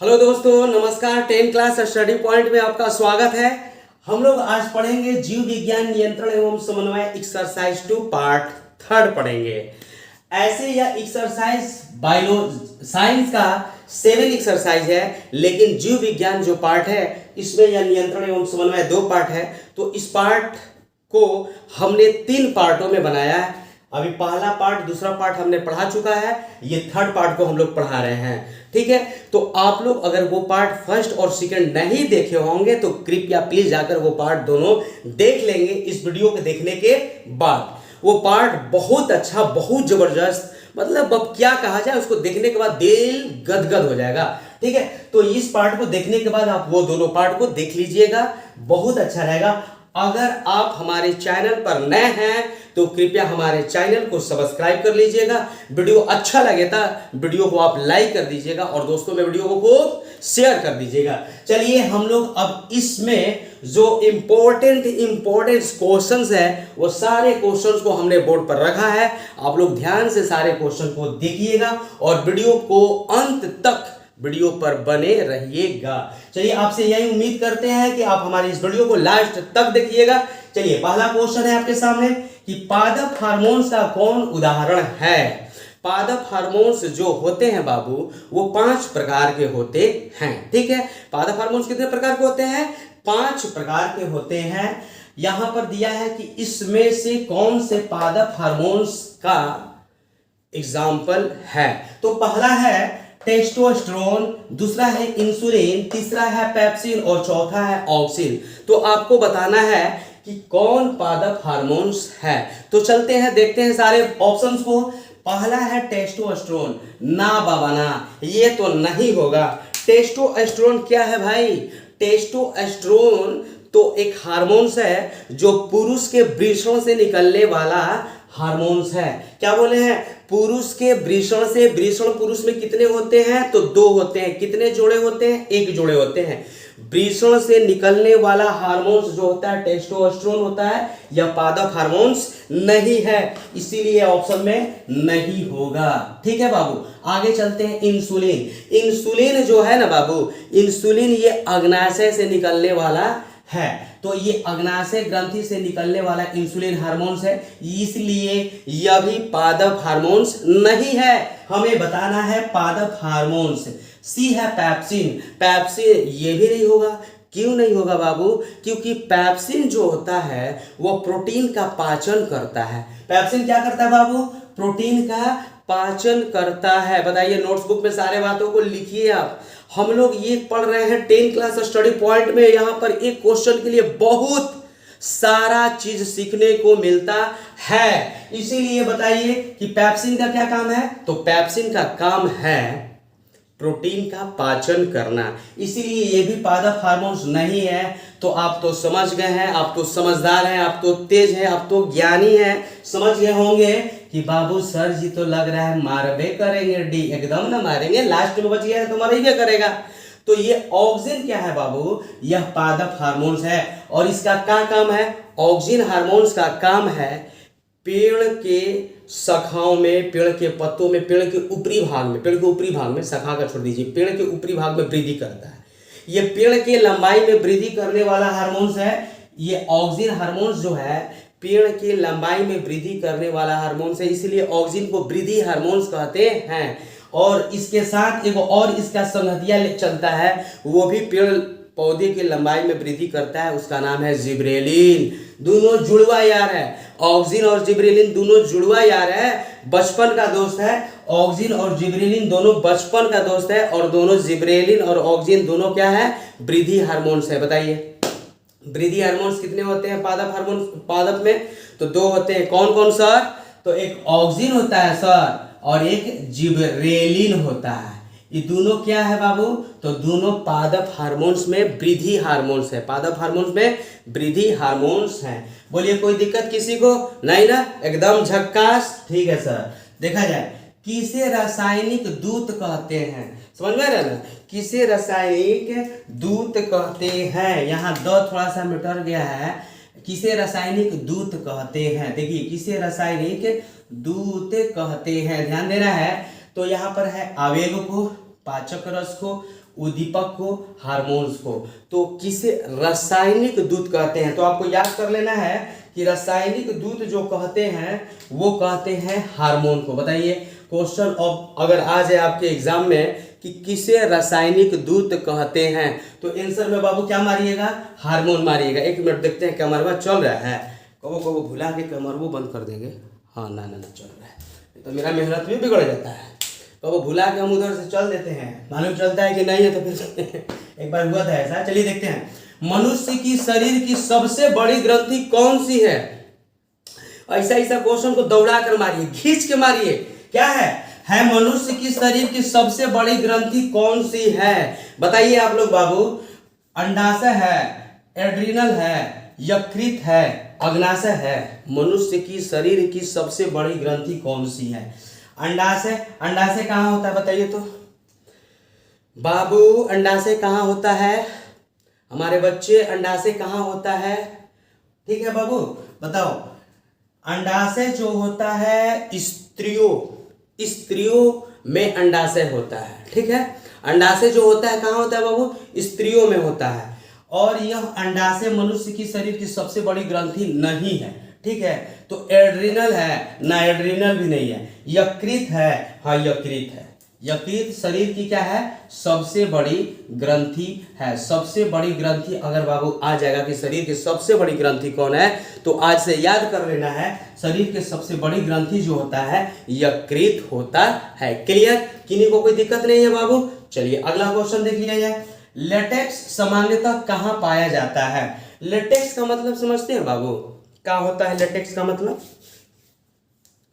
Hello दोस्तों, नमस्कार। 10 class study point में आपका स्वागत है। हम लोग आज पढ़ेंगे जीव विज्ञान नियंत्रण एवं समन्वय एक्सरसाइज 2 पार्ट 3 पढ़ेंगे। ऐसे यह एक्सरसाइज बायो साइंस का 7 एक्सरसाइज है, लेकिन जीव विज्ञान जो पार्ट है इसमें यह नियंत्रण एवं समन्वय 2 पार्ट है। तो इस पार्ट को हमने 3 पार्टों में बनाया है। अभी पहला पार्ट, दूसरा पार्ट हमने पढ़ा चुका है, ये 3rd पार्ट को हम लोग पढ़ा रहे हैं। ठीक है, तो आप लोग अगर वो पार्ट फर्स्ट और सेकंड नहीं देखे होंगे तो कृपया प्लीज जाकर वो पार्ट दोनों देख लेंगे इस वीडियो को देखने के बाद। वो पार्ट बहुत अच्छा, बहुत जबरदस्त, मतलब अब क्या कहा जाए, उसको देखने के बाद दिल गदगद हो जाएगा। ठीक है, तो इस पार्ट को देखने के बाद आप वो दोनों पार्ट को देख लीजिएगा, बहुत अच्छा रहेगा। अगर आप हमारे चैनल पर नए हैं तो कृपया हमारे चैनल को सब्सक्राइब कर लीजिएगा। वीडियो अच्छा लगे तो वीडियो को आप लाइक कर दीजिएगा और दोस्तों में वीडियो को खूब शेयर कर दीजिएगा। चलिए हम लोग अब इसमें जो इम्पोर्टेंट क्वेश्चंस है वो सारे क्वेश्चंस को हमने बोर्ड पर रखा है। आप लोग ध्यान से सारे क्वेश्चन को देखिएगा और वीडियो को अंत तक वीडियो पर बने रहिएगा। चलिए, आपसे यही उम्मीद करते हैं कि आप हमारी इस वीडियो को लास्ट तक देखिएगा। चलिए, पहला क्वेश्चन है आपके सामने कि पादप हार्मोन्स का कौन उदाहरण है। पादप हार्मोन्स जो होते हैं बाबू वो 5 प्रकार के होते हैं। ठीक है, पादप हार्मोन्स कितने प्रकार के होते हैं? 5 प्रकार के होते हैं। यहां पर दिया है कि इसमें से कौन से पादप हार्मोन्स का एग्जाम्पल है। तो पहला है टेस्टोस्टेरोन, दूसरा है इंसुलिन, तीसरा है पेप्सिन और चौथा है ऑक्सिन। तो आपको बताना है कि कौन पादप हार्मोन्स है। तो चलते हैं, देखते हैं सारे ऑप्शंस को। पहला है टेस्टोस्टेरोन। ना बाबा ना, ये तो नहीं होगा। टेस्टोस्टेरोन क्या है भाई? टेस्टोस्टेरोन तो एक हार्मोन्स है जो पुरुष के वृषण से निकलने वाला हार्मोन्स है। क्या बोले हैं? पुरुष के वृषण से। वृषण पुरुष में कितने होते हैं? तो 2 होते हैं। कितने जोड़े होते हैं? 1 जोड़े होते हैं। वृषण से निकलने वाला हार्मोन्स जो होता है टेस्टोस्टेरोन होता है। यह पादप हार्मोन्स नहीं है, इसीलिए ऑप्शन में नहीं होगा। ठीक है बाबू, आगे चलते हैं। इंसुलिन। इंसुलिन जो है ना बाबू, इंसुलिन ये अग्नाशय से निकलने वाला है। तो ये अग्नाशय ग्रंथि से निकलने वाला इंसुलिन हार्मोन्स है, इसलिए यह भी पादप हार्मोन्स नहीं है। हमें बताना है पादप हार्मोन्स। सी है पेप्सिन। पेप्सिन ये भी नहीं होगा। क्यों नहीं होगा बाबू? क्योंकि पेप्सिन जो होता है वो प्रोटीन का पाचन करता है। पेप्सिन क्या करता है बाबू? प्रोटीन का पाचन करता है। बताइए, नोट्सबुक में सारे बातों को लिखिए आप। हम लोग ये पढ़ रहे हैं 10 क्लास स्टडी पॉइंट में। यहां पर एक क्वेश्चन के लिए बहुत सारा चीज सीखने को मिलता है। इसीलिए बताइए कि पेप्सिन का क्या काम है? तो पेप्सिन का काम है प्रोटीन का पाचन करना, इसीलिए ये भी पादप हार्मोन्स नहीं है। तो आप तो समझ गए हैं, आप तो समझदार हैं, आप तो तेज हैं, आप तो ज्ञानी हैं। समझ गए होंगे कि बाबू सर जी तो लग रहा है मारबे करेंगे डी। एकदम ना मारेंगे, लास्ट में बच गया तो मारेंगे करेगा। तो ये ऑक्सिन क्या है बाबू? यह पादप हार्मोन्स है। और इसका क्या काम है? ऑक्सिन हार्मोन्स का काम है पेड़ के शाखाओं में, पेड़ के पत्तों में, पेड़ के ऊपरी भाग में, शाखा का छोड़ दीजिए, पेड़ के ऊपरी भाग में वृद्धि करता है। ये पेड़ के लंबाई में वृद्धि करने वाला हार्मोन्स है। ये ऑक्सिन हार्मोन्स जो है पेड़ की लंबाई में वृद्धि करने वाला हार्मोन्स है, इसलिए ऑक्सिन को वृद्धि हार्मोन्स कहते हैं। और इसके साथ एक और इसका संगतिया चलता है, वो भी पेड़ पौधे की लंबाई में वृद्धि करता है, उसका नाम है जिब्रेलिन। दोनों जुड़वा यार है, ऑक्सिन और जिब्रेलिन दोनों जुड़वा यार है, बचपन का दोस्त है। ऑक्सिन और जिब्रेलिन दोनों बचपन का दोस्त है, और दोनों जिब्रेलिन और ऑक्सिन दोनों क्या है? वृद्धि हार्मोन्स है। बताइए, वृद्धि हार्मोन्स कितने होते हैं पादप हार्मोन्स? पादप में तो 2 होते हैं। कौन कौन सर? तो एक ऑक्सिन होता है सर, और एक जिब्रेलिन होता है। ये दोनों क्या है बाबू? तो दोनों पादप हार्मोन्स में वृद्धि हार्मोन्स है। पादप हार्मोन्स में वृद्धि हार्मोन्स हैं। बोलिए, कोई दिक्कत किसी को? नहीं ना, एकदम झक्कास। ठीक है सर, देखा जाए किसे रासायनिक दूत कहते हैं। समझ में आ रहा है ना? किसे रासायनिक दूत कहते हैं। यहाँ द थोड़ा सा मिटर गया है। किसे रासायनिक दूत कहते हैं? देखिए, किसे रासायनिक दूत कहते हैं, ध्यान देना है। तो यहाँ पर है आवेग को, पाचक रस को, उद्दीपक को, हार्मोन्स को। तो किसे रासायनिक दूत कहते हैं? तो आपको याद कर लेना है कि रासायनिक दूत जो कहते हैं वो कहते हैं हार्मोन को। बताइए क्वेश्चन ऑफ अगर आ जाए आपके एग्जाम में कि किसे रासायनिक दूत कहते हैं, तो आंसर में बाबू क्या मारिएगा? हार्मोन मारिएगा। एक मिनट देखते हैं कैमरा चल रहा है, कबो कबो भुला के कैमरा बंद कर देंगे। हाँ ना चल रहा है, तो मेरा मेहनत भी बिगड़ जाता है। कबो भुला के हम उधर से चल देते हैं, मालूम चलता है कि नहीं है, तो फिर एक बार हुआ था ऐसा। चलिए देखते हैं, मनुष्य की शरीर की सबसे बड़ी ग्रंथि कौन सी है? ऐसा ऐसा क्वेश्चन को दौड़ा कर मारिए, खींच के मारिए। क्या है मनुष्य की शरीर की सबसे बड़ी ग्रंथि कौन सी है? बताइए आप लोग बाबू। अंडाशय है, एड्रिनल है, यकृत है, अग्नाशय है। मनुष्य की शरीर की सबसे बड़ी ग्रंथि कौन सी है? अंडाशय। अंडाशय कहाँ होता है बताइए तो बाबू। अंडाशय कहाँ होता है हमारे बच्चे? अंडाशय कहाँ होता है? ठीक है बाबू बताओ। अंडाशय जो होता है स्त्रियों में अंडाशय होता है। ठीक है, अंडाशय जो होता है कहाँ होता है बाबू? स्त्रियों में होता है। और यह अंडाशय मनुष्य की शरीर की सबसे बड़ी ग्रंथि नहीं है। ठीक है, तो एड्रिनल है ना? एड्रिनल भी नहीं है। यकृत है, हाँ यकृत है। यकृत शरीर की क्या है? सबसे बड़ी ग्रंथि है। सबसे बड़ी ग्रंथि अगर बाबू आ जाएगा कि शरीर की सबसे बड़ी ग्रंथि कौन है, तो आज से याद कर लेना है, शरीर की सबसे बड़ी ग्रंथि जो होता है यकृत होता है। क्लियर? किन्हीं को कोई दिक्कत नहीं है बाबू? चलिए अगला क्वेश्चन देख लिया जाए। लेटेक्स सामान्यतः कहाँ पाया जाता है? लेटेक्स का मतलब समझते हैं बाबू? क्या होता है लेटेक्स का मतलब?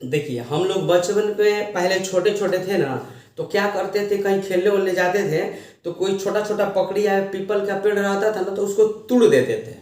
देखिए हम लोग बचपन में पहले छोटे छोटे थे ना, तो क्या करते थे, कहीं खेलने वेलने जाते थे तो कोई छोटा छोटा पकड़ी या पीपल का पेड़ रहता था ना, तो उसको तोड़ देते थे।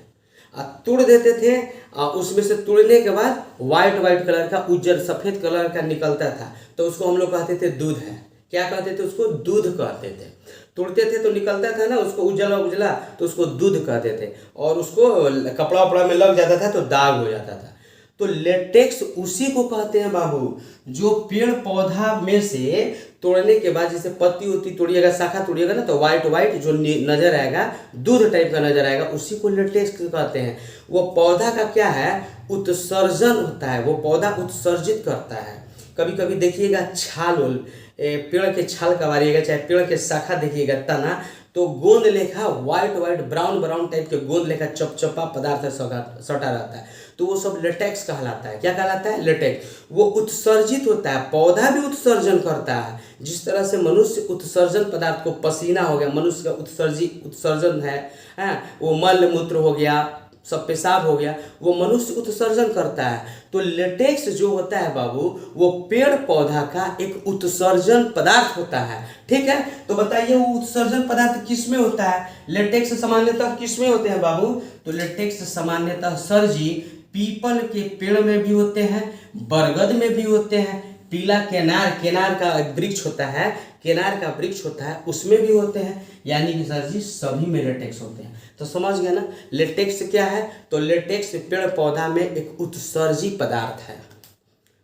तोड़ देते थे, उसमें से तोड़ने के बाद वाइट कलर का, उज्जर सफेद कलर का निकलता था, तो उसको हम लोग कहते थे दूध है। क्या कहते थे उसको? दूध कहते थे। तोड़ते थे तो निकलता था ना उसको उजला उजला, तो उसको दूध कहते थे। और उसको कपड़ा वपड़ा में लग जाता था तो दाग हो जाता था। तो लेटेक्स उसी को कहते हैं बाबू जो पेड़ पौधा में से तोड़ने के बाद, जैसे पत्ती उत्ती तोड़िएगा, शाखा तोड़िएगा ना, तो वाइट जो नजर आएगा, दूध टाइप का नजर आएगा, उसी को लेटेक्स कहते हैं। वो पौधा का क्या है? उत्सर्जन होता है। वो पौधा उत्सर्जित करता है। कभी कभी देखिएगा छाल, पेड़ के छाल का मारिएगा, चाहे पेड़ के शाखा देखिएगा, तना, तो गोंद लेखा वाइट ब्राउन टाइप के गोंद लेखा चपचपा पदार्थ सटा रहता है, तो वो सब लेटेक्स कहलाता है। क्या कहलाता है? लेटेक्स। वो उत्सर्जित होता है, पौधा भी उत्सर्जन करता है। जिस तरह से मनुष्य उत्सर्जन पदार्थ को, पसीना हो गया मनुष्य का उत्सर्जन है, वो मल मूत्र हो गया, सब पेशाब हो गया, वो मनुष्य उत्सर्जन करता है। तो लेटेक्स जो होता है बाबू, वो पेड़ पौधा का एक उत्सर्जन पदार्थ होता है। ठीक है, तो बताइए वो उत्सर्जन पदार्थ किस में होता है? लेटेक्स सामान्यतः किस में होते हैं बाबू? तो लेटेक्स सामान्यतः सर जी पीपल के पेड़ में भी होते हैं, बरगद में भी होते हैं, पीला केनार का वृक्ष होता है, केनार का वृक्ष होता है, उसमें भी होते हैं। यानी कि सर जी सभी में लेटेक्स होते हैं। तो समझ गए ना लेटेक्स क्या है? तो लेटेक्स पेड़ पौधा में एक उत्सर्जी पदार्थ है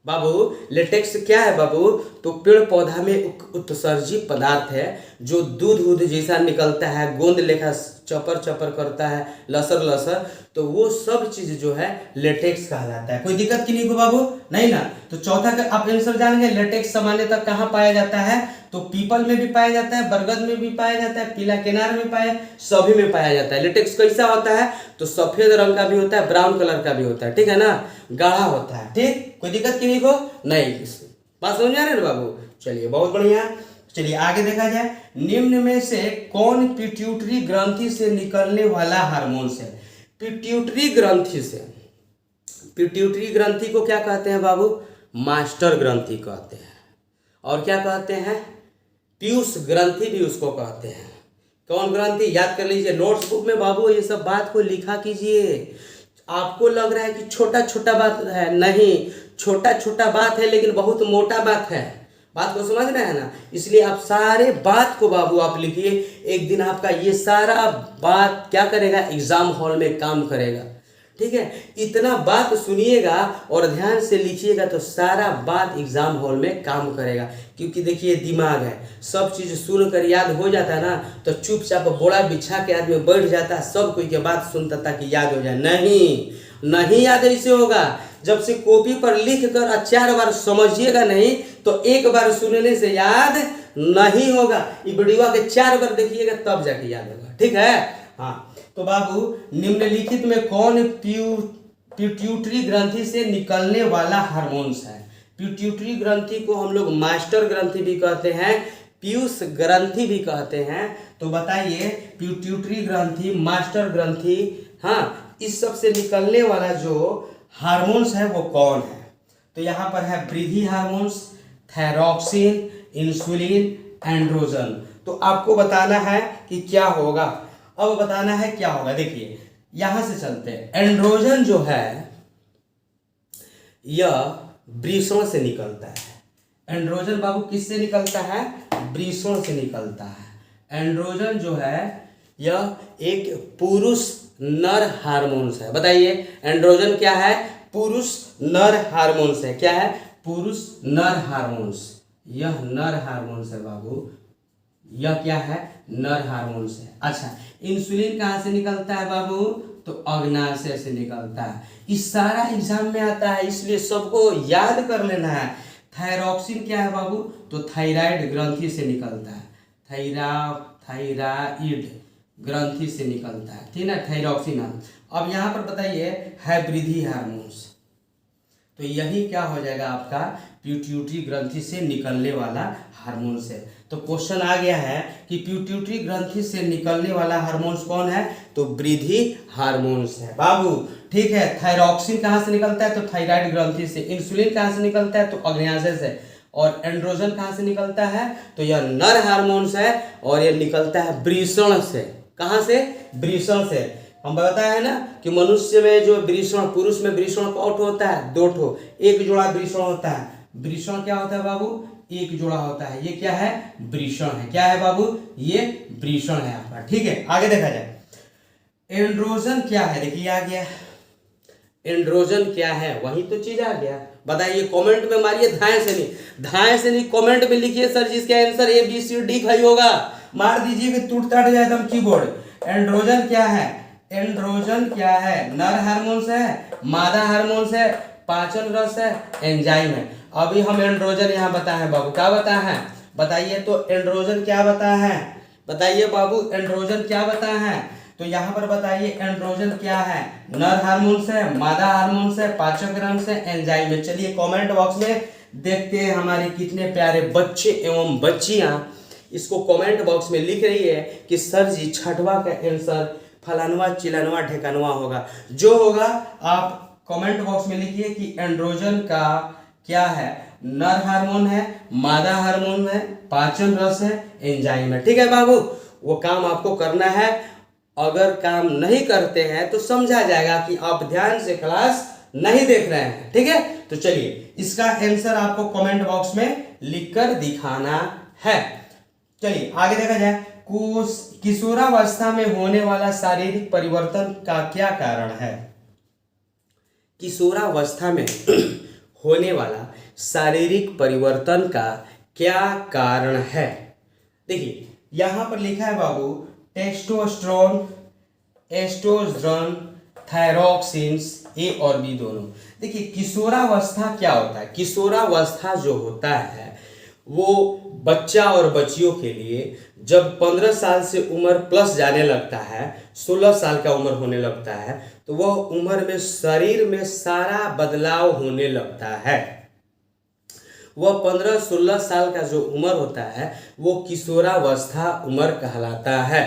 बाबू। लेटेक्स क्या है बाबू? तो पेड़ पौधा में एक उत्सर्जी पदार्थ है जो दूध जैसा निकलता है, गोंद लेखा चपर करता है, लसर, तो वो सब चीज जो है लेटेक्स कहलाता है। कोई दिक्कत की नहीं को बाबू? नहीं ना? तो चौथा का आप आंसर जानेंगे। लेटेक्स सामान्यतः कहाँ पाया जाता है? तो पीपल में भी पाया जाता है, बरगद में भी पाया जाता है, पीला केनार में पाया, सभी में पाया जाता है। लेटेक्स कैसा होता है? तो सफेद रंग का भी होता है, ब्राउन कलर का भी होता है। ठीक है ना? गाढ़ा होता है। ठीक, कोई दिक्कत की नहीं को? नहीं। बात समझ आ रहे हैं बाबू? चलिए बहुत बढ़िया। चलिए आगे देखा जाए, निम्न में से कौन पिट्यूटरी ग्रंथि से निकलने वाला हार्मोन है? पिट्यूटरी ग्रंथि से। पिट्यूटरी ग्रंथि को क्या कहते हैं बाबू? मास्टर ग्रंथि कहते हैं। और क्या कहते हैं? पीयूष ग्रंथि भी उसको कहते हैं। कौन ग्रंथि? याद कर लीजिए नोट्स बुक में बाबू ये सब बात को लिखा कीजिए। आपको लग रहा है कि छोटा छोटा बात है, नहीं, छोटा छोटा बात है लेकिन बहुत मोटा बात है। बात को समझ रहे हैं ना? इसलिए आप सारे बात को बाबू आप लिखिए। एक दिन आपका ये सारा बात क्या करेगा? एग्जाम हॉल में काम करेगा। ठीक है, इतना बात सुनिएगा और ध्यान से लिखिएगा तो सारा बात एग्जाम हॉल में काम करेगा। क्योंकि देखिए दिमाग है, सब चीज़ सुन कर याद हो जाता है ना, तो चुपचाप बोड़ा बिछा के आदमी बैठ जाता है, सब कोई के बात सुनता ताकि याद हो जाए। नहीं याद ऐसे होगा। जब से कॉपी पर लिख कर 4 बार समझिएगा नहीं तो एक बार सुनने से याद नहीं होगा। ये वीडियो के 4 बार देखिएगा तब जाके याद होगा। ठीक है, हाँ। तो बाबू, निम्नलिखित में कौन पिट्यूटरी ग्रंथि से निकलने वाला हार्मोन्स है? पिट्यूटरी ग्रंथि को हम लोग मास्टर ग्रंथि भी कहते हैं, पीयूष ग्रंथि भी कहते हैं। तो बताइए, पिट्यूटरी ग्रंथि, मास्टर ग्रंथि, हाँ, इस सब से निकलने वाला जो हार्मोन्स है वो कौन है? तो यहाँ पर है वृद्धि हार्मोन्स, थायरॉक्सिन, इंसुलिन, एंड्रोजन। तो आपको बताना है कि क्या होगा। अब बताना है क्या होगा। देखिए यहां से चलते हैं। एंड्रोजन जो है यह वृषण से निकलता है। एंड्रोजन बाबू किससे निकलता है? वृषण से निकलता है। एंड्रोजन जो है यह एक पुरुष नर हार्मोन्स है। बताइए, एंड्रोजन क्या है? पुरुष नर हार्मोन्स है। क्या है? पुरुष नर हार्मोन्स। यह नर हार्मोन्स है बाबू, यह क्या है? नर हार्मोन्स है। अच्छा, इंसुलिन कहाँ से निकलता है बाबू? तो अग्नाशय से निकलता है। इस सारा एग्जाम में आता है, इसलिए सबको याद कर लेना है। थायरॉक्सिन क्या है बाबू? तो थायराइड ग्रंथि से निकलता है। थायराइड ग्रंथि से निकलता है, ठीक है, थायरॉक्सिन। अब यहाँ पर बताइए है वृद्धि हार्मोन्स। तो यही क्या हो जाएगा आपका? पिट्यूटरी ग्रंथि से निकलने वाला हार्मोन्स है। तो क्वेश्चन आ गया है कि पिट्यूटरी ग्रंथि से निकलने वाला हार्मोन्स कौन है? तो वृद्धि हार्मोन्स है बाबू। ठीक है, थायरॉक्सिन कहाँ से निकलता है? तो थायराइड ग्रंथि से। इंसुलिन कहाँ से निकलता है? तो अग्नाशय से। और एंड्रोजन कहाँ से निकलता है? तो यह नर हार्मोन्स है और यह निकलता है वृषण से। कहाँ से? वृषण से। हम बताया है ना कि मनुष्य में जो वृषण, पुरुष में वृषण कौन होता है? 2 ठो, एक जोड़ा वृषण होता है। वृषण क्या होता है बाबू? एक जोड़ा होता है। ये क्या है? वृषण है। क्या है बाबू? ये वृषण है आपका। ठीक है, आगे देखा जाए। एंड्रोजन क्या है? देखिए आ गया एंड्रोजन क्या है, वही तो चीज आ गया। बताइए, कमेंट में मारिए, धाए से नहीं कमेंट में लिखिए सर जी इसका आंसर ABCD खाई होगा। मार दीजिए कि टूट टाट जाए एकदम कीबोर्ड। एंड्रोजन क्या है? एंड्रोजन क्या है? नर हार्मोन्स है, मादा हार्मोन्स है, पाचन रस है, एंजाइम है। अभी हम एंड्रोजन यहाँ बताए हैं बाबू। क्या बताए हैं? बताइए तो एंड्रोजन क्या बताए हैं? बताइए बाबू, एंड्रोजन क्या बताए हैं? तो यहाँ पर बताइए एंड्रोजन क्या है? नर हार्मोन्स है, मादा हार्मोन्स है, पाचक रस है, एंजाइम है। चलिए कमेंट बॉक्स में देखते हैं हमारे कितने प्यारे बच्चे एवं बच्चियां इसको कमेंट बॉक्स में लिख रही है कि सर जी 6वां का आंसर फलानवा चिलानवा ढेकानवा होगा। जो होगा आप कमेंट बॉक्स में लिखिए कि एंड्रोजन का क्या है? नर हार्मोन है, मादा हार्मोन है, पाचन रस है, एंजाइम है। ठीक है बाबू, वो काम आपको करना है। अगर काम नहीं करते हैं तो समझा जाएगा कि आप ध्यान से क्लास नहीं देख रहे हैं। ठीक है, तो चलिए इसका आंसर आपको कमेंट बॉक्स में लिखकर दिखाना है। चलिए आगे देखा जाए। किशोरावस्था में होने वाला शारीरिक परिवर्तन का क्या कारण है? किशोरावस्था में होने वाला शारीरिक परिवर्तन का क्या कारण है? देखिए यहां पर लिखा है बाबू, टेस्टोस्टेरोन, एस्ट्रोजन, थायरॉक्सिन्स, ए और बी दोनों। देखिए किशोरावस्था क्या होता है? किशोरावस्था जो होता है वो बच्चा और बच्चियों के लिए जब 15 साल से उम्र प्लस जाने लगता है, 16 साल का उम्र होने लगता है, तो वह उम्र में शरीर में सारा बदलाव होने लगता है। वह 15-16 साल का जो उम्र होता है वो किशोरावस्था उम्र कहलाता है।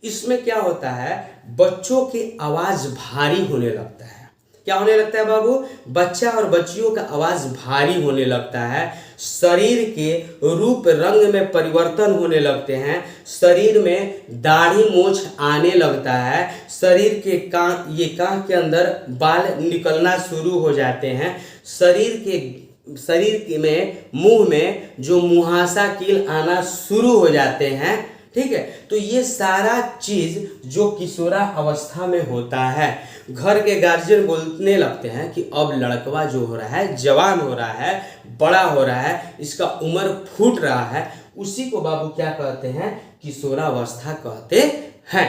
इसमें क्या होता है? बच्चों की आवाज भारी होने लगता है। क्या होने लगता है बाबू? बच्चा और बच्चियों का आवाज भारी होने लगता है। शरीर के रूप रंग में परिवर्तन होने लगते हैं। शरीर में दाढ़ी मूंछ आने लगता है। शरीर के कान के अंदर बाल निकलना शुरू हो जाते हैं। शरीर में मुंह में जो मुहासा कील आना शुरू हो जाते हैं। ठीक है। तो ये सारा चीज जो किशोरा अवस्था में होता है, घर के गार्जियन बोलने लगते हैं कि अब लड़कवा जो हो रहा है जवान हो रहा है, बड़ा हो रहा है, इसका उम्र फूट रहा है, उसी को बाबू क्या कहते हैं, किशोरावस्था कहते हैं।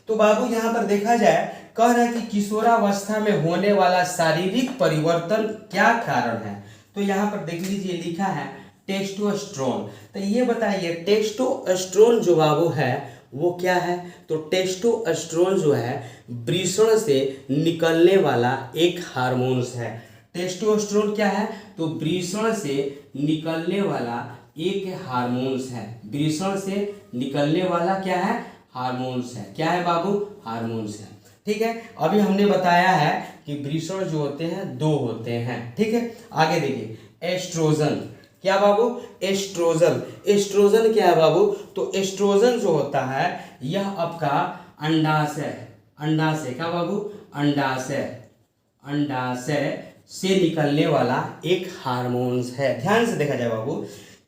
तो बाबू यहाँ पर देखा जाए, कह रहा है कि किशोरावस्था में होने वाला शारीरिक परिवर्तन क्या कारण है। तो यहाँ पर देख लीजिए लिखा है टेस्टोस्टेरोन। तो ये बताइए टेस्टोस्टेरोन जो बाबू है वो क्या है। तो टेस्टोस्टेरोन जो है वृषण से निकलने वाला एक हार्मोन्स है। टेस्टोस्टेरोन क्या है, तो वृषण से निकलने वाला एक हार्मोन्स है। वृषण से निकलने वाला क्या है, हार्मोन्स है। क्या है बाबू, हार्मोन्स है। ठीक है, अभी हमने बताया है कि वृषण जो होते हैं दो होते हैं। ठीक है, आगे देखिए एस्ट्रोजन। क्या बाबू, एस्ट्रोजन। एस्ट्रोजन क्या है बाबू, तो एस्ट्रोजन जो होता है यह आपका अंडाशय, अंडाशय क्या बाबू, अंडाशय, अंडाशय से निकलने वाला एक हार्मोन्स है। ध्यान से देखा जाए बाबू,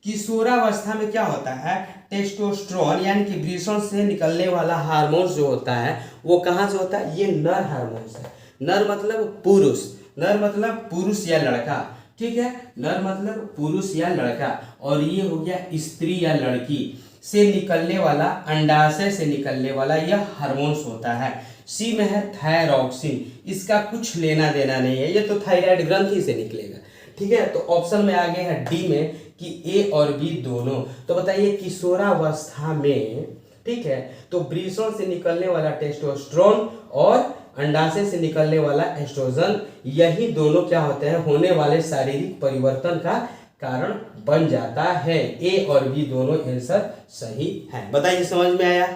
किशोरावस्था में क्या होता है, टेस्टोस्टेरोन यानी कि वृषण से निकलने वाला हार्मोन्स जो होता है वो कहाँ से होता है, ये नर हार्मोन्स है। नर मतलब पुरुष, नर मतलब पुरुष या लड़का। ठीक है, नर मतलब पुरुष या लड़का, और ये हो गया स्त्री या लड़की से निकलने वाला, अंडाशय से निकलने वाला यह हार्मोन्स होता है। सी में है थायरॉक्सिन, इसका कुछ लेना देना नहीं है, ये तो थायराइड ग्रंथि से निकलेगा। ठीक है, तो ऑप्शन में आगे है डी में कि ए और बी दोनों। तो बताइए किशोरावस्था में, ठीक है, तो वृषण से निकलने वाला टेस्टोस्टेरोन और अंडाशय से निकलने वाला एस्ट्रोजन, यही दोनों क्या होते हैं, होने वाले शारीरिक परिवर्तन का कारण बन जाता है। ए और बी दोनों आंसर सही है। बताइए समझ में आया,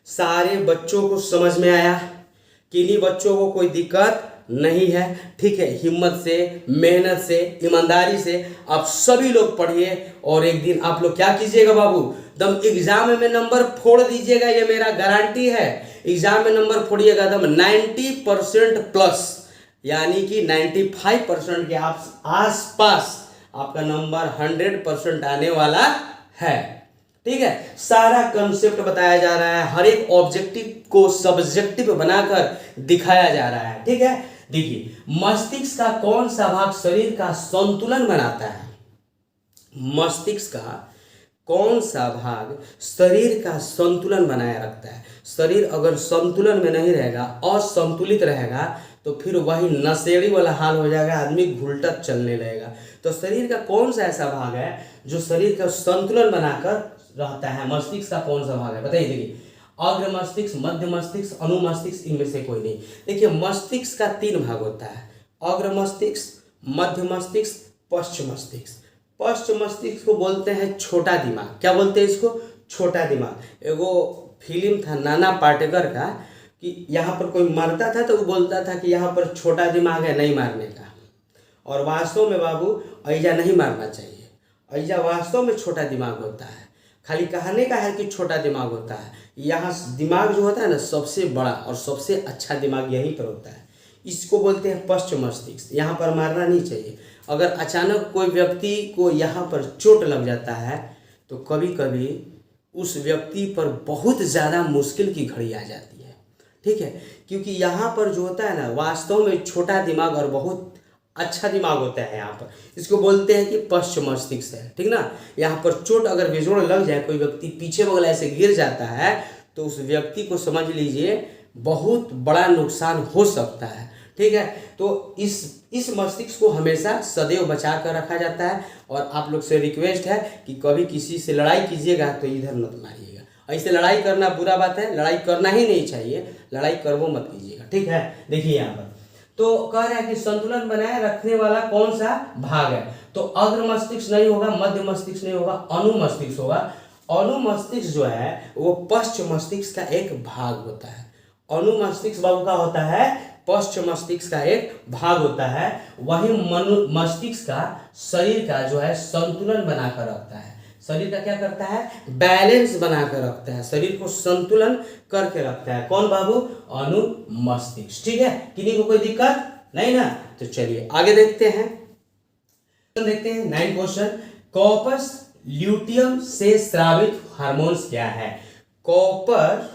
सारे बच्चों को समझ में आया, किन्हीं बच्चों को कोई दिक्कत नहीं है। ठीक है, हिम्मत से, मेहनत से, ईमानदारी से आप सभी लोग पढ़िए, और एक दिन आप लोग क्या कीजिएगा बाबू, दम एग्जाम में नंबर फोड़ दीजिएगा, ये मेरा गारंटी है। एग्जाम में नंबर फोड़िएगा दम 90% प्लस, यानी कि 95% के आसपास आपका नंबर 100% आने वाला है। ठीक है, सारा कंसेप्ट बताया जा रहा है, हर एक ऑब्जेक्टिव को सब्जेक्टिव बनाकर दिखाया जा रहा है। ठीक है, देखिए मस्तिष्क का कौन सा भाग शरीर का संतुलन बनाता है, मस्तिष्क का कौन सा भाग शरीर का संतुलन बनाए रखता है। शरीर अगर संतुलन में नहीं रहेगा, असंतुलित रहेगा, तो फिर वही नशेड़ी वाला हाल हो जाएगा, आदमी घुलटत चलने लगेगा। तो शरीर का कौन सा ऐसा भाग है जो शरीर का संतुलन बनाकर रहता है, मस्तिष्क का कौन सा भाग है बताइए। देखिए अग्र मस्तिष्क, मध्य मस्तिष्क, अनुमस्तिष्क, इनमें से कोई नहीं। देखिए मस्तिष्क का 3 भाग होता है, अग्र मस्तिष्क, मध्य मस्तिष्क, पश्च मस्तिष्क। पश्च मस्तिष्क को बोलते हैं छोटा दिमाग। क्या बोलते हैं इसको, छोटा दिमाग। एगो फिल्म था नाना पाटेकर का कि यहाँ पर कोई मरता था तो वो बोलता था कि यहाँ पर छोटा दिमाग है, नहीं मारने का। और वास्तव में बाबू ऐजा नहीं मारना चाहिए, ऐजा वास्तव में छोटा दिमाग होता है, खाली कहने का है कि छोटा दिमाग होता है। यहाँ दिमाग जो होता है ना सबसे बड़ा और सबसे अच्छा दिमाग यहीं पर होता है, इसको बोलते हैं पश्च मस्तिष्क। यहाँ पर मारना नहीं चाहिए। अगर अचानक कोई व्यक्ति को यहाँ पर चोट लग जाता है तो कभी कभी उस व्यक्ति पर बहुत ज़्यादा मुश्किल की घड़ी आ जाती है। ठीक है, क्योंकि यहाँ पर जो होता है ना वास्तव में छोटा दिमाग और बहुत अच्छा दिमाग होता है। यहाँ पर इसको बोलते हैं कि पश्च मस्तिष्क है। ठीक ना, यहाँ पर चोट अगर बेजोड़ लग जाए, कोई व्यक्ति पीछे बगल ऐसे गिर जाता है तो उस व्यक्ति को समझ लीजिए बहुत बड़ा नुकसान हो सकता है। ठीक है, तो इस मस्तिष्क को हमेशा सदैव बचा कर रखा जाता है। और आप लोग से रिक्वेस्ट है कि कभी किसी से लड़ाई कीजिएगा तो इधर मत मारिएगा। ऐसे लड़ाई करना बुरा बात है, लड़ाई करना ही नहीं चाहिए, लड़ाई करवो मत कीजिएगा। ठीक है, देखिए यहाँ पर तो कह रहा है कि संतुलन बनाए रखने वाला कौन सा भाग है। तो अग्र मस्तिष्क नहीं होगा, मध्य मस्तिष्क नहीं होगा, अनुमस्तिष्क होगा। अनुमस्तिष्क जो है वो पश्च मस्तिष्क का एक भाग होता है। अनुमस्तिष्क बाबू का होता है पश्च मस्तिष्क का एक भाग होता है। वही मस्तिष्क का शरीर का जो है संतुलन बनाकर रखता है। शरीर का क्या करता है, बैलेंस बनाकर रखता है, शरीर को संतुलन करके रखता है। कौन बाबू, अनुमस्तिष्क। ठीक है, किन्हीं को कोई दिक्कत नहीं ना। तो चलिए आगे देखते हैं 9 क्वेश्चन। कॉर्पस ल्यूटियम से स्रावित हार्मोन्स क्या है। कॉपर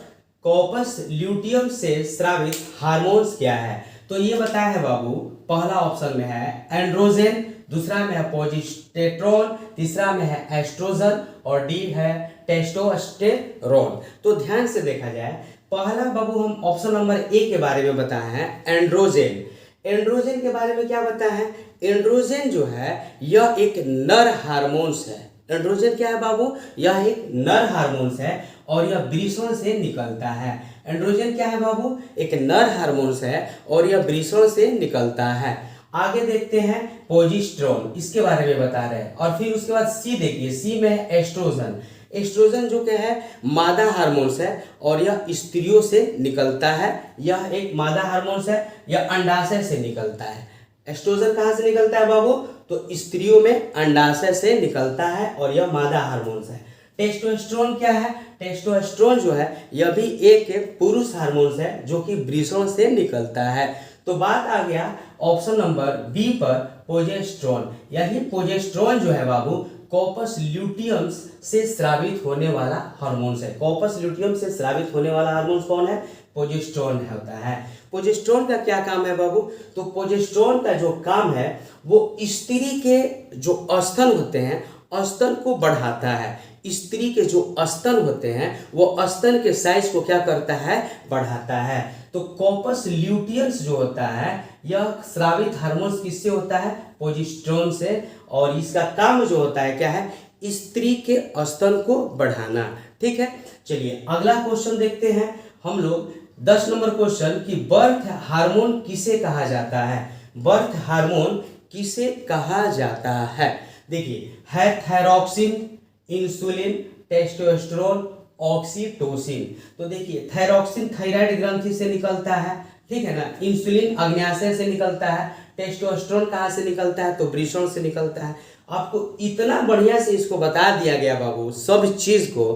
कॉपस ल्यूटियम से स्रावित हार्मोन्स क्या है? तो ये बताया है बाबू, पहला ऑप्शन में है एंड्रोजन, दूसरा में है प्रोजेस्टेरोन, तीसरा में है एस्ट्रोजन और डी है टेस्टोस्टेरोन। तो ध्यान से देखा जाए, पहला बाबू हम ऑप्शन नंबर ए के बारे में बताए हैं एंड्रोजन। एंड्रोजन के बारे में क्या बताया है? एंड्रोजन जो है यह एक नर हार्मोन्स है। एंड्रोजन क्या है बाबू? यह एक नर हार्मोन्स है और यह वृषण से निकलता है। एंड्रोजन क्या है बाबू? एक नर हार्मोन्स है और यह वृषण से निकलता है। आगे देखते हैं प्रोजेस्टेरोन, इसके बारे में बता रहे हैं। और फिर उसके बाद सी देखिए, सी में है एस्ट्रोजन। एस्ट्रोजन जो क्या है मादा हार्मोन्स है और यह स्त्रियों से निकलता है। यह एक मादा हार्मोन्स है, यह अंडाशय से निकलता है। एस्ट्रोजन कहाँ से निकलता है बाबू? तो स्त्रियों में अंडाशय से निकलता है और यह मादा हार्मोन्स है। टेस्टोस्टेरोन क्या है? टेस्टोस्टेरोन जो है यह भी एक पुरुष हार्मोन्स है जो कि वृषण से निकलता है। तो बात आ गया ऑप्शन नंबर बी पर, प्रोजेस्टेरोन। यही प्रोजेस्टेरोन जो है बाबू कॉपस ल्यूटियम से स्रावित होने वाला हार्मोन्स है। कॉपस ल्यूटियम से स्रावित होने वाला हार्मोन्स कौन है? प्रोजेस्टेरोन होता है। प्रोजेस्टेरोन का क्या काम है बाबू? तो प्रोजेस्टेरोन का जो काम है वो स्त्री के जो स्तन होते हैं, स्तन को बढ़ाता है। स्त्री के जो स्तन होते हैं वो स्तन के साइज को क्या करता है? बढ़ाता है। तो कॉपस ल्यूटियंस जो होता है यह स्रावित हार्मोन्स किससे होता है? प्रोजेस्टेरोन से। और इसका काम जो होता है क्या है? स्त्री के स्तन को बढ़ाना। ठीक है, चलिए अगला क्वेश्चन देखते हैं हम लोग। 10 नंबर क्वेश्चन कि बर्थ हार्मोन किसे कहा जाता है? बर्थ हार्मोन किसे कहा जाता है? देखिए है थायरॉक्सिन, इंसुलिन, टेस्टोस्टेरोन, ऑक्सीटोसिन। तो देखिए थायरॉक्सिन थायराइड ग्रंथि से निकलता है, ठीक है ना। इंसुलिन अग्न्याशय से निकलता है। टेस्टोस्टेरोन कहाँ से निकलता है? तो वृषण से निकलता है। आपको इतना बढ़िया से इसको बता दिया गया बाबू सब चीज को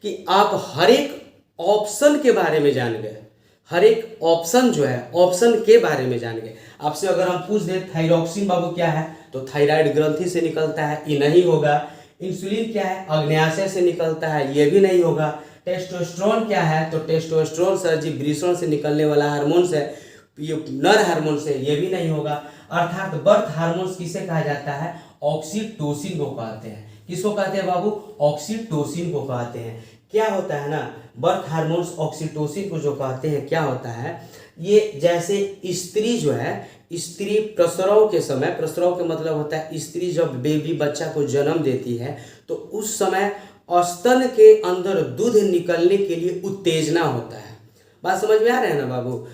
कि आप हर एक ऑप्शन के बारे में जान गए। हर एक ऑप्शन जो है ऑप्शन के बारे में जान गए। आपसे अगर हम पूछ दें थायरॉक्सिन बाबू क्या है? तो थायराइड ग्रंथि से निकलता है, ये नहीं होगा। इंसुलिन क्या है? अग्न्याशय से निकलता है, ये भी नहीं होगा। टेस्टोस्टेरोन क्या है? तो टेस्टोस्टेरोन सर जी वृषण से निकलने वाला हार्मोन्स है, ये नर हार्मोन्स है, ये भी नहीं होगा। अर्थात बर्थ हार्मोन्स किसे कहा जाता है? ऑक्सीटोसिन को कहते हैं। किसको कहते हैं बाबू? ऑक्सीटोसिन को कहते हैं। क्या होता है ना, बर्थ हार्मोन्स ऑक्सीटोसिन को जो कहते हैं क्या होता है, ये जैसे स्त्री जो है, स्त्री प्रसव के समय, प्रसव के मतलब होता है स्त्री जब बेबी बच्चा को जन्म देती है तो उस समय स्तन के अंदर दूध निकलने के लिए उत्तेजना होता है। बात समझ में आ रहा है ना बाबू?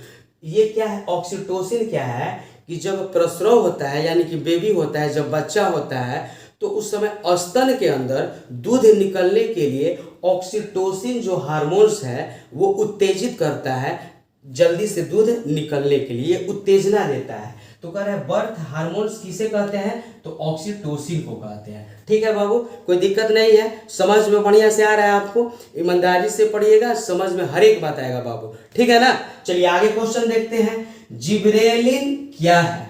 ये क्या है? ऑक्सीटोसिन क्या है कि जब प्रसव होता है यानी कि बेबी होता है, जब बच्चा होता है तो उस समय स्तन के अंदर दूध निकलने के लिए ऑक्सीटोसिन जो हार्मोन्स है वो उत्तेजित करता है, जल्दी से दूध निकलने के लिए उत्तेजना देता है। तो कह रहे हैं बर्थ हार्मोन्स किसे कहते हैं? तो ऑक्सीटोसिन को कहते हैं। ठीक है बाबू, कोई दिक्कत नहीं है, समझ में बढ़िया से आ रहा है आपको। ईमानदारी से पढ़िएगा, समझ में हर एक बात आएगा बाबू, ठीक है ना। चलिए आगे क्वेश्चन देखते हैं। जिबरेलिन क्या है?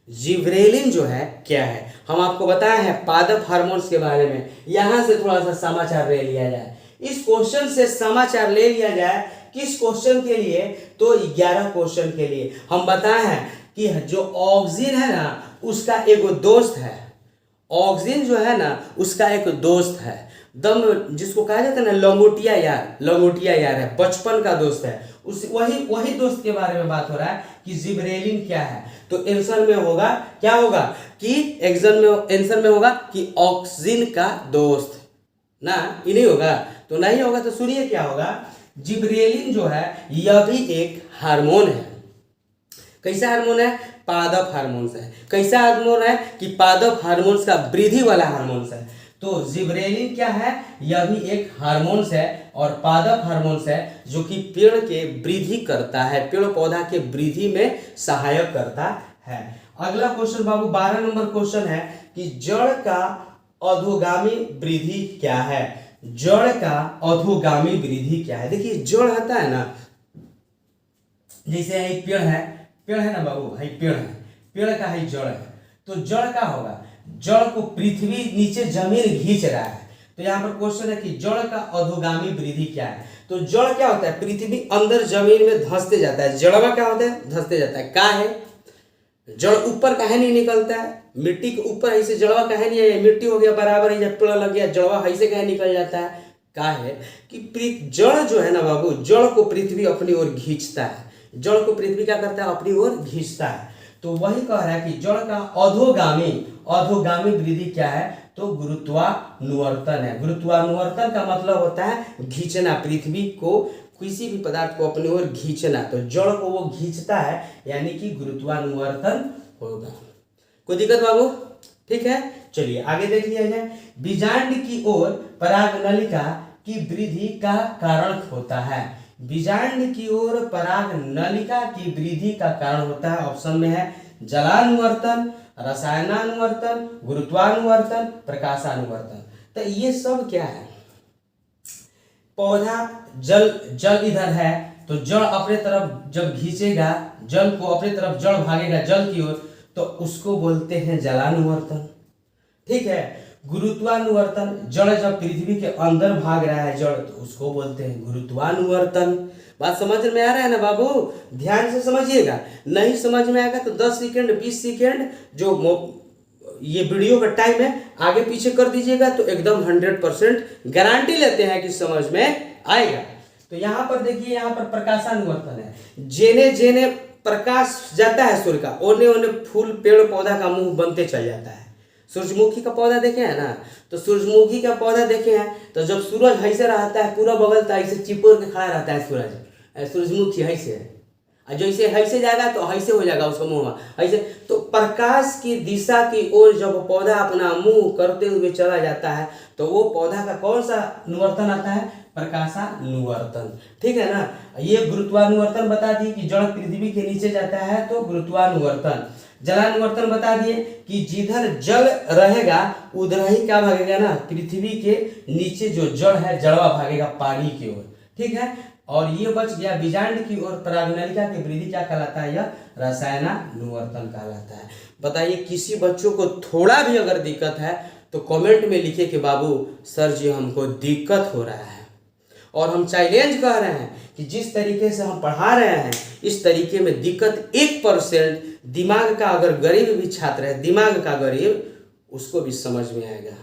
जिबरेलिन जो है क्या है? हम आपको बताए हैं पादप हार्मोन्स के बारे में। यहां से थोड़ा सा समाचार ले लिया जाए, इस क्वेश्चन से समाचार ले लिया जाए। किस क्वेश्चन के लिए? तो 11 क्वेश्चन के लिए। हम बताए हैं कि जो ऑक्सीजन है ना उसका एक दोस्त है। ऑक्सीजन जो है ना उसका एक दोस्त है, दम जिसको कहा जाता है ना लंगोटिया यार। लंगोटिया यार है, बचपन का दोस्त है। उस वही दोस्त के बारे में बात हो रहा है कि जिबरेलिन क्या है। तो आंसर में होगा, क्या होगा कि एग्जाम में आंसर में होगा कि ऑक्सीजन का दोस्त ना, ये नहीं होगा। तो नहीं होगा तो सुनिए क्या होगा। जिबरेलिन जो है यह भी एक हार्मोन है। कैसा हार्मोन है? पादप हार्मोन्स है। कैसा हार्मोन है कि पादप हार्मोन्स का वृद्धि वाला हार्मोन्स है। तो जिबरेलिन क्या है? यह भी एक हार्मोन्स है और पादप हार्मोन्स है जो कि पेड़ के वृद्धि करता है, पेड़ पौधा के वृद्धि में सहायक करता है। अगला क्वेश्चन बाबू 12 नंबर क्वेश्चन है कि जड़ का अधोगामी वृद्धि क्या है? जड़ का अधोगामी वृद्धि क्या है? देखिए जड़ होता है ना, जैसे एक पेड़ है ना बाबू, है पेड़ है, पेड़ का है जड़ है। तो जड़ का होगा, जड़ को पृथ्वी नीचे जमीन खींच रहा है। तो यहाँ पर क्वेश्चन है कि जड़ का अधोगामी वृद्धि क्या है। तो जड़ क्या होता है, पृथ्वी अंदर जमीन में धंसते जाता है, जड़वा क्या होता है, धंसते जाता है। का है जड़ ऊपर काहे नहीं निकलता है, मिट्टी के ऊपर ऐसे जड़वा काहे नहीं है, मिट्टी हो गया बराबर है, जब पेड़ लग गया जड़वा ऐसे काहे निकल जाता है। का है कि जड़ जो है ना बाबू, जड़ को पृथ्वी अपनी ओर खींचता है, जड़ को पृथ्वी क्या करता है, अपनी ओर खींचता है। तो वही कह रहा है कि जड़ का अधोगामी वृद्धि क्या है, तो गुरुत्वानुवर्तन है। गुरुत्वानुवर्तन का मतलब होता है खींचना, पृथ्वी को किसी भी पदार्थ को अपनी ओर खींचना। तो जड़ को वो खींचता है, यानी कि गुरुत्वानुवर्तन होगा। कोई दिक्कत बाबू, ठीक है। चलिए आगे देख लिया जाए। बीजांड की ओर परागनलिका की वृद्धि का कारण होता है। बीजांड की ओर परागनलिका की वृद्धि का कारण होता है, ऑप्शन में है जलानुवर्तन, रसायनानुवर्तन, गुरुत्वानुवर्तन, प्रकाशानुवर्तन। तो ये सब क्या है, पौधा जल इधर है तो जड़ अपने तरफ जब खींचेगा, जल को अपने तरफ जड़ भागेगा जल की ओर, तो उसको बोलते हैं जलानुवर्तन, ठीक है। गुरुत्वानुवर्तन, जड़ जब पृथ्वी के अंदर भाग रहा है जड़, तो उसको बोलते हैं गुरुत्वानुवर्तन। बात समझ में आ रहा है ना बाबू, ध्यान से समझिएगा। नहीं समझ में आएगा तो 10 सेकेंड 20 सेकेंड जो ये वीडियो का टाइम है आगे पीछे कर दीजिएगा, तो एकदम 100% गारंटी लेते हैं कि समझ में आएगा। तो यहाँ पर देखिए, यहाँ पर प्रकाशानुवर्तन है, जेने जेने प्रकाश जाता है सूर्य का, ओने ओने फूल पेड़ पौधा का मुंह बनते चल जाता है। सूरजमुखी का पौधा देखे हैं ना, तो सूरजमुखी का पौधा देखे हैं तो जब सूरज ऐसे रहता है पूरा बगल ऐसे चिपक के खड़ा रहता है सूरज, सूरजमुखी ऐसे, जैसे ऐसे जाएगा तो ऐसे हो जाएगा उसका मुंह ऐसे। तो प्रकाश की दिशा की ओर जब पौधा अपना मुंह करते हुए चला जाता है, तो वो पौधा का कौन सा अनुवर्तन आता है, प्रकाशानुवर्तन, ठीक है ना। ये गुरुत्वानुवर्तन बता दिए कि जड़ पृथ्वी के नीचे जाता है तो गुरुत्वानुवर्तन। जलानुवर्तन बता दिए कि जिधर जल रहेगा उधर ही क्या भागेगा ना, पृथ्वी के नीचे जो जड़ है जड़वा भागेगा पानी की ओर, ठीक है। और ये बच गया बीजांड की ओर परागनलिका की वृद्धि क्या कहलाता है, यह रसायनानुवर्तन कहलाता है। बताइए किसी बच्चों को थोड़ा भी अगर दिक्कत है तो कमेंट में लिखे कि बाबू सर जी हमको दिक्कत हो रहा है, और हम चैलेंज कर रहे हैं कि जिस तरीके से हम पढ़ा रहे हैं इस तरीके में दिक्कत 1% दिमाग का अगर गरीब भी छात्र है, दिमाग का गरीब, उसको भी समझ में आएगा,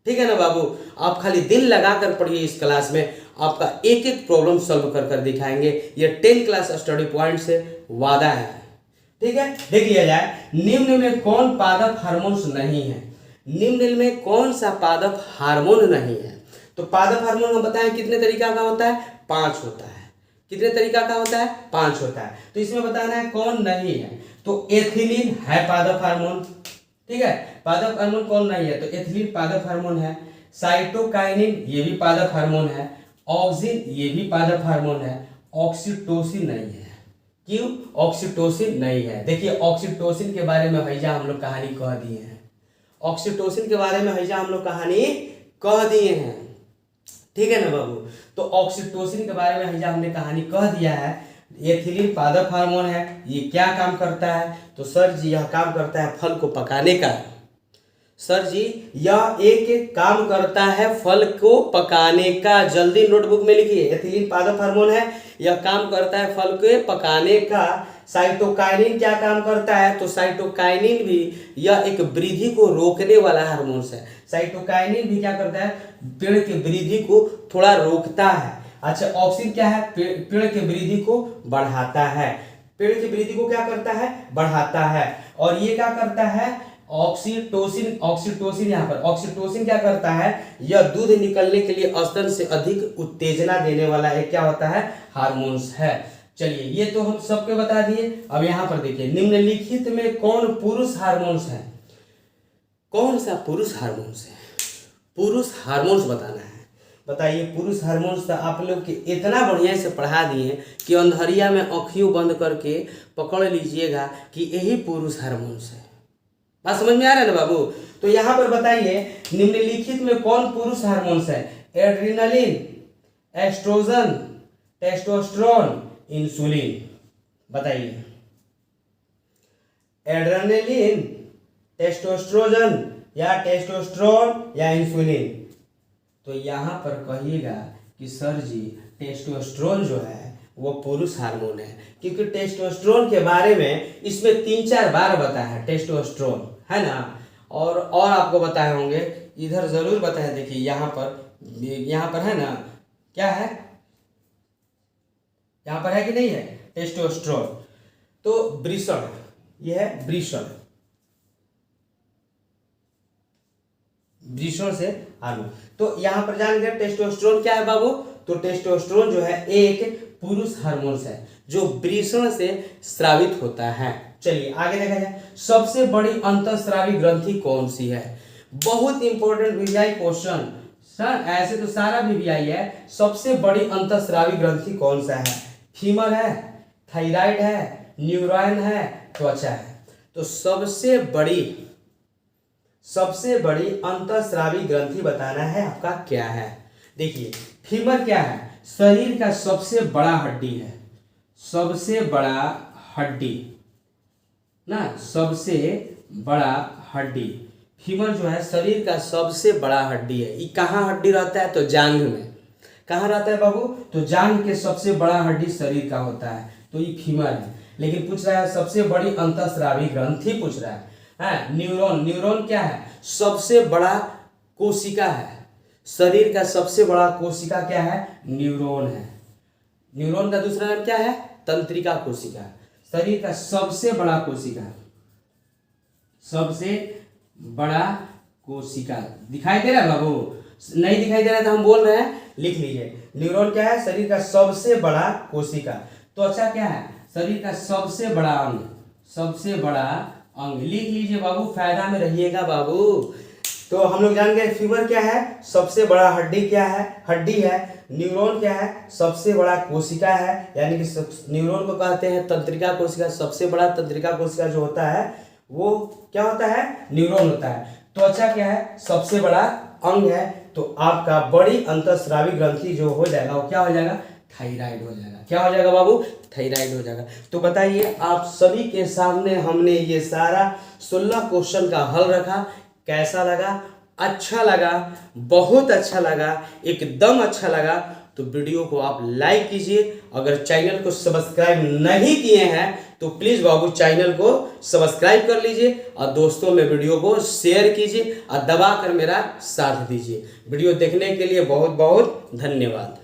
ठीक है ना बाबू। आप खाली दिल लगा कर पढ़िए, इस क्लास में आपका एक एक प्रॉब्लम सॉल्व कर कर दिखाएंगे, ये 10 क्लास स्टडी पॉइंट से वादा है, ठीक है। देख लिया जाए, निम्न में कौन पादप हार्मोन्स नहीं है, निम्न में कौन सा पादप हार्मोन नहीं है। तो पादप हार्मोन हम बताएं कितने तरीका का होता है, 5 होता है। कितने तरीका का होता है, 5 होता है। तो इसमें बताना है कौन नहीं है। तो एथिलीन है पादप हार्मोन, ठीक है। पादप हार्मोन कौन नहीं है, तो एथिलीन पादप हार्मोन है। साइटोकाइनिन ये भी पादप हार्मोन है। ऑक्सिन ये भी पादप हार्मोन है। ऑक्सीटोसिन नहीं है। क्यों ऑक्सीटोसिन नहीं है, देखिए ऑक्सीटोसिन के बारे में भैया हम लोग कहानी कह दिए हैं, ऑक्सीटोसिन के बारे में भैया हम लोग कहानी कह दिए हैं, ठीक है ना बाबू। तो ऑक्सीटोसिन के बारे में भैया हमने कहानी कह दिया है। एथिलीन पादप हार्मोन है, ये क्या काम करता है, तो सर जी यह काम करता है फल को पकाने का। सर जी यह एक एक काम करता है फल को पकाने का, जल्दी नोटबुक में लिखिए। एथिलीन पादप हार्मोन है, यह काम करता है फल के पकाने का। साइटोकाइनिन क्या काम करता है, तो साइटोकाइनिन भी यह एक वृद्धि को रोकने वाला हार्मोन्स है। साइटोकाइनिन भी क्या करता है, पेड़ की वृद्धि को थोड़ा रोकता है। अच्छा ऑक्सिन क्या है, पेड़ की वृद्धि को बढ़ाता है, पेड़ की वृद्धि को क्या करता है, बढ़ाता है। और ये क्या करता है, ऑक्सीटोसिन, ऑक्सीटोसिन यहाँ पर ऑक्सीटोसिन क्या करता है, यह दूध निकलने के लिए स्तन से अधिक उत्तेजना देने वाला एक क्या होता है, हार्मोन्स है। चलिए ये तो हम सबके बता दिए। अब यहाँ पर देखिए निम्नलिखित में कौन पुरुष हार्मोन्स है, कौन सा पुरुष हार्मोन्स है, पुरुष हार्मोन्स बताना है। बताइए पुरुष हार्मोन्स तो आप लोग के इतना बढ़िया से पढ़ा दिए कि अंधरिया में आँखियों बंद करके पकड़ लीजिएगा कि यही पुरुष हार्मोन्स है। बात समझ में आ रहा है ना बाबू। तो यहाँ पर बताइए निम्नलिखित में कौन पुरुष हार्मोन्स है, एड्रिनलिन, एस्ट्रोजन, टेस्टोस्टेरोन, इंसुलिन। बताइए एड्रेनलिन, टेस्टोस्टेरोन या टेस्टोस्टेरोन या इंसुलिन, तो यहाँ पर कहिएगा कि सर जी टेस्टोस्टेरोन जो है वो पुरुष हार्मोन है, क्योंकि टेस्टोस्टेरोन के बारे में इसमें 3-4 बार बताया है टेस्टोस्टेरोन, है ना। और आपको बताए होंगे, इधर जरूर बताए। देखिए यहाँ पर है ना, क्या है, यहाँ पर है कि नहीं है टेस्टोस्टेरोन। तो वृषण, यह है वृषण से हार्मोन। तो यहाँ पर जान गए टेस्टोस्टेरोन क्या है बाबू। तो टेस्टोस्टेरोन जो है एक पुरुष हार्मोन है जो वृषण से स्रावित होता है। चलिए आगे देखा जाए, सबसे बड़ी अंतःस्रावी ग्रंथि कौन सी है। बहुत इंपॉर्टेंट वीवीआई क्वेश्चन सर, ऐसे तो सारा वीवीआई है। सबसे बड़ी अंतःस्रावी ग्रंथि कौन सा है। फीमर है, थायराइड है, न्यूरॉन है, त्वचा है। तो सबसे बड़ी अंतःस्रावी ग्रंथि बताना है आपका क्या है। देखिए फीमर क्या है, शरीर का सबसे बड़ा हड्डी है, सबसे बड़ा हड्डी ना, सबसे बड़ा हड्डी। फीमर जो है शरीर का सबसे बड़ा हड्डी है। ये कहाँ हड्डी रहता है, तो जांघ में। कहाँ रहता है बाबू, तो जांघ के सबसे बड़ा हड्डी शरीर का होता है, तो ये फीमर है। लेकिन पूछ रहा है सबसे बड़ी अंतःस्रावी ग्रंथि पूछ रहा है। न्यूरॉन क्या है, सबसे बड़ा कोशिका है। शरीर का सबसे बड़ा कोशिका क्या है, न्यूरॉन है। न्यूरॉन का दूसरा नाम क्या है, तंत्रिका कोशिका। शरीर का सबसे बड़ा कोशिका, सबसे बड़ा कोशिका। दिखाई दे रहा है बाबू, नहीं दिखाई दे रहा तो हम बोल रहे हैं, लिख लीजिए। न्यूरॉन क्या है, शरीर का सबसे बड़ा कोशिका। त्वचा क्या है, शरीर का सबसे बड़ा अंग, सबसे बड़ा अंग। लिख लीजिए बाबू, फायदा में रहिएगा बाबू। तो हम लोग जान गए फीमर क्या है, सबसे बड़ा हड्डी क्या है, हड्डी है। न्यूरॉन क्या है, सबसे बड़ा कोशिका है, यानी कि न्यूरॉन को कहते हैं तंत्रिका कोशिका। सबसे बड़ा तंत्रिका कोशिका जो होता है वो क्या होता है, न्यूरॉन होता है। त्वचा क्या है, सबसे बड़ा अंग है। तो आपका बड़ी अंतःस्रावी ग्रंथि जो हो जाएगा वो क्या हो जाएगा, थायराइड हो जाएगा। क्या हो जाएगा बाबू, थायराइड हो जाएगा। तो बताइए आप सभी के सामने हमने ये सारा 16 क्वेश्चन का हल रखा, कैसा लगा, अच्छा लगा, बहुत अच्छा लगा, एकदम अच्छा लगा। तो वीडियो को आप लाइक कीजिए। अगर चैनल को सब्सक्राइब नहीं किए हैं तो प्लीज़ बाबू चैनल को सब्सक्राइब कर लीजिए और दोस्तों में वीडियो को शेयर कीजिए और दबा कर मेरा साथ दीजिए। वीडियो देखने के लिए बहुत बहुत धन्यवाद।